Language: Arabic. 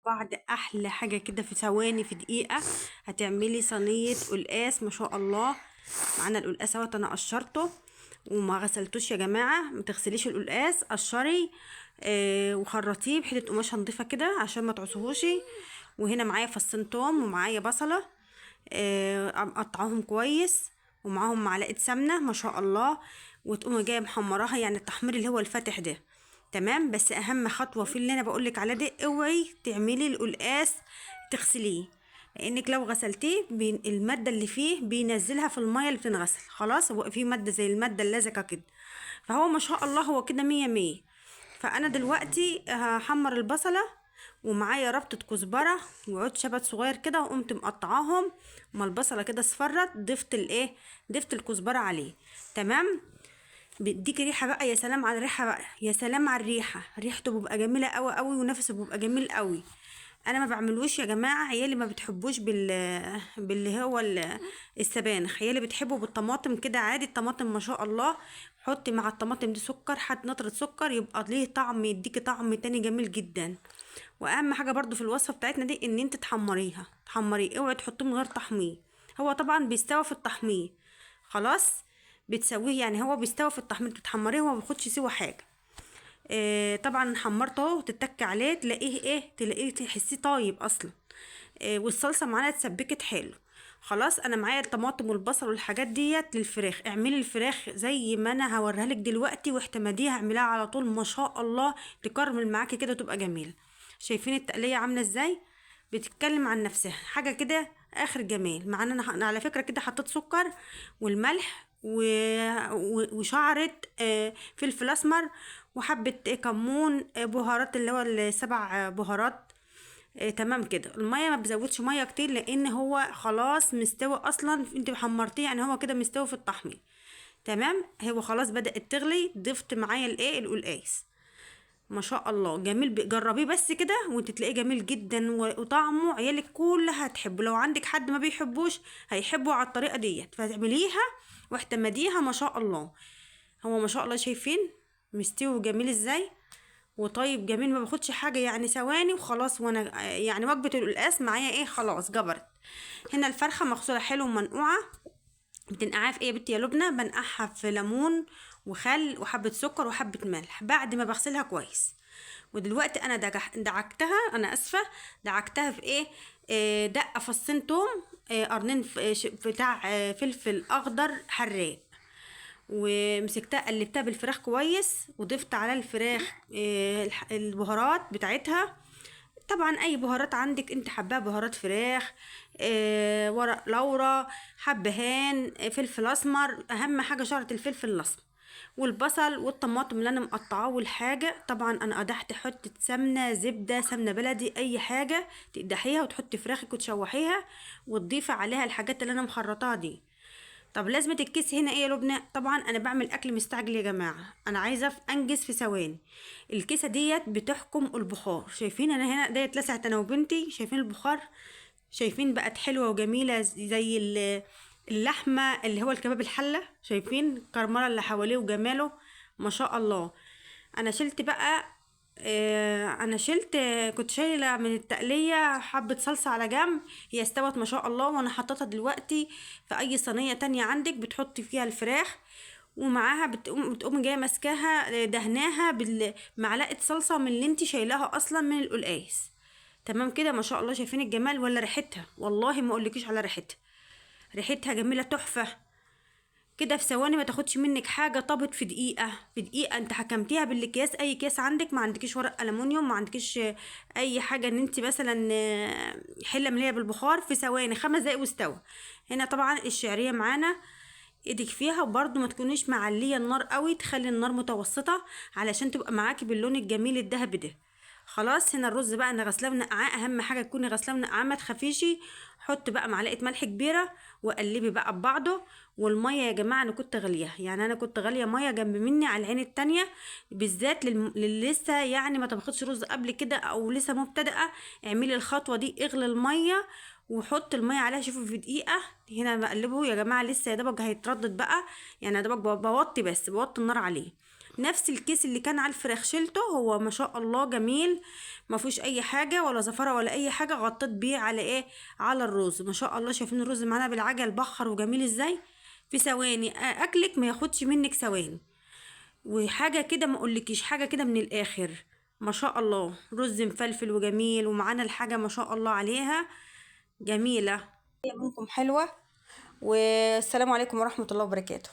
بعض احلى حاجه كده في ثواني، في دقيقه هتعملي صينيه قلقاس ما شاء الله. معانا القلقاس اهوت، انا قشرته وما غسلتوش يا جماعه. ما تغسليش القلقاس، قشري وخرطيه بحته قماشه نضيفه كده عشان ما تعصهوش. وهنا معايا فصين توم ومعايا بصله مقطعاهم كويس، ومعاهم معلقه سمنه ما شاء الله. وتقومي جايه محمراها، يعني التحمير اللي هو الفاتح ده. تمام. بس اهم خطوه في اللي انا بقولك على ده، اوعي تعملي القلقاس تغسليه، لانك لو غسلتيه الماده اللي فيه بينزلها في الميه اللي بتنغسل. خلاص، هو في ماده زي الماده اللزجه كده، فهو ما شاء الله هو كده مية مية. فانا دلوقتي هحمر البصله، ومعايا ربطة كزبرة وعود شبت صغير كده، وقمت مقطعاهم. ما البصلة كده اصفرت، ضفت الايه، ضفت الكزبرة عليه. تمام. بيديكي ريحه بقى، يا سلام على الريحه بقى، يا سلام على الريحه، ريحته بيبقى جميله قوي قوي، ونفسه بيبقى جميل قوي. انا ما بعملوش يا جماعه، عيالي ما بتحبوش باللي هو السبانخ. عيالي بتحبه بالطماطم كده عادي. الطماطم ما شاء الله، حطي مع الطماطم دي سكر، حط نطره سكر، يبقى ليه طعم، يديكي طعم تاني جميل جدا. واهم حاجه برضو في الوصفه بتاعتنا دي ان انت تحمريها، تحمريه، اوعي تحطيه من غير تحمير. هو طبعا بيستوى في التحمير. خلاص، بتسويه يعني، هو بيستوى في التحمير، بتحمريه وما بياخدش سوى حاجه. طبعا حمرته اهو، وتتك عليه تلاقيه ايه، تلاقيه تحسيه طايب اصلا. والصلصه معانا اتسبكت حلو. خلاص، انا معايا الطماطم والبصل والحاجات ديت للفراخ. اعملي الفراخ زي ما انا هوريها لك دلوقتي، واحتمديها، اعمليها على طول ما شاء الله تكرمل معاكي كده، تبقى جميله. شايفين التقليه عامله ازاي؟ بتتكلم عن نفسها حاجه كده اخر جمال. معانا أنا على فكره كده حطيت سكر والملح وشعرة فلفل اسمر، وحبة كمون، بهارات اللي هو السبع بهارات. تمام كده. المية ما بزودش مية كتير، لان هو خلاص مستوي اصلا، انت حمرتيه يعني، هو كده مستوي في التحمير. تمام. هو خلاص بدأت تغلي، ضفت معايا الايه، القلقاس. ما شاء الله جميل، جربيه بس كده وانت تلاقيه جميل جدا، وطعمه عيالك كلها هتحبه. لو عندك حد ما بيحبوش هيحبه على الطريقه ديت، فتعمليها واحتمديها ما شاء الله. هو ما شاء الله شايفين مستوي جميل ازاي، وطيب جميل، ما باخدش حاجه يعني، ثواني وخلاص. وانا يعني وجبه القلقاس معايا ايه، خلاص جبرت. هنا الفرخه مغسوله حلو ومنقوعه. بتنقعها في ايه يا بنتي يا لبنى؟ بنقعها في ليمون وخل وحبه سكر وحبه ملح بعد ما بغسلها كويس. ودلوقتي انا دعكتها، انا اسفه، دعكتها في ايه، دقه فصين توم، قرنين بتاع فلفل اخضر حراق. ومسكتها قلبتها بالفراخ كويس، وضفت على الفراخ البهارات بتاعتها. طبعا اي بهارات عندك انت حباها، بهارات فراخ، ورق لورا، حبهان، فلفل اسمر، اهم حاجه شعره الفلفل الاسمر، والبصل والطماطم اللي انا مقطعاه. والحاجه طبعا انا قدحت حته سمنه، زبده، سمنه بلدي، اي حاجه تقدحيها، وتحطي فراخك وتشوحيها، وتضيفي عليها الحاجات اللي انا مخرطاها دي. طب لازمة الكيس هنا ايه يا لبنى؟ طبعا انا بعمل اكل مستعجل يا جماعه، انا عايزه انجز في ثواني. الكيسه ديت بتحكم البخار. شايفين انا هنا ديت لسعت انا وبنتي، شايفين البخار؟ شايفين بقت حلوه وجميله زي اللحمه اللي هو الكباب الحله. شايفين الكرمله اللي حواليه وجماله؟ ما شاء الله. انا شلت بقى، انا شلت، كنت شايله من التقليه حبه صلصه على جنب. هي استوت ما شاء الله، وانا حطيتها دلوقتي في اي صينيه تانية عندك، بتحطي فيها الفراخ، ومعاها بتقوم جايه ماسكاها دهناها بمعلقه صلصه من اللي انت شايلاها اصلا من القلقاس. تمام كده ما شاء الله. شايفين الجمال ولا ريحتها؟ والله ما اقولكيش على ريحتها، ريحتها جميله تحفه كده. في ثواني ما تاخدش منك حاجه، طابت في دقيقه، في دقيقه انت حكمتيها بالاكياس. اي كيس عندك، ما عندكيش ورق الومنيوم، ما عندكيش اي حاجه ان انت مثلا حله مليه بالبخار، في ثواني 5 دقايق واستوى. هنا طبعا الشعريه معانا، ايدك فيها، وبرده ما تكونيش معليه النار قوي، تخلي النار متوسطه علشان تبقى معاكي باللون الجميل الذهبي ده. خلاص. هنا الرز بقى انا غسلاه ونقعاه، اهم حاجه تكوني غسلاه ونقعاه، ما تخافيشي. حط بقى معلقه ملح كبيره، وقلبي بقى ببعضه. والميه يا جماعه انا كنت غاليها، يعني انا كنت غاليه ميه جنب مني على العين التانية، بالذات للي لسه يعني ما طبختش رز قبل كده او لسه مبتدئه. اعملي الخطوه دي، اغلي الميه وحط الميه عليها. شوفوا في دقيقه هنا بقلبه يا جماعه، لسه يا دوبك هيتردد بقى، يعني يا دوبك بوطي، بس بوطي النار عليه. نفس الكيس اللي كان على الفراخ شلته، هو ما شاء الله جميل، ما فيهوش اي حاجه ولا زفره ولا اي حاجه. غطيت بيه على ايه؟ على الرز. ما شاء الله شايفين الرز معانا بالعجل بخر وجميل ازاي في ثواني. اكلك ما ياخدش منك ثواني. وحاجه كده ما اقولكيش، حاجه كده من الاخر. ما شاء الله رز مفلفل وجميل، ومعانا الحاجه ما شاء الله عليها جميله. منكم حلوه. والسلام عليكم ورحمه الله وبركاته.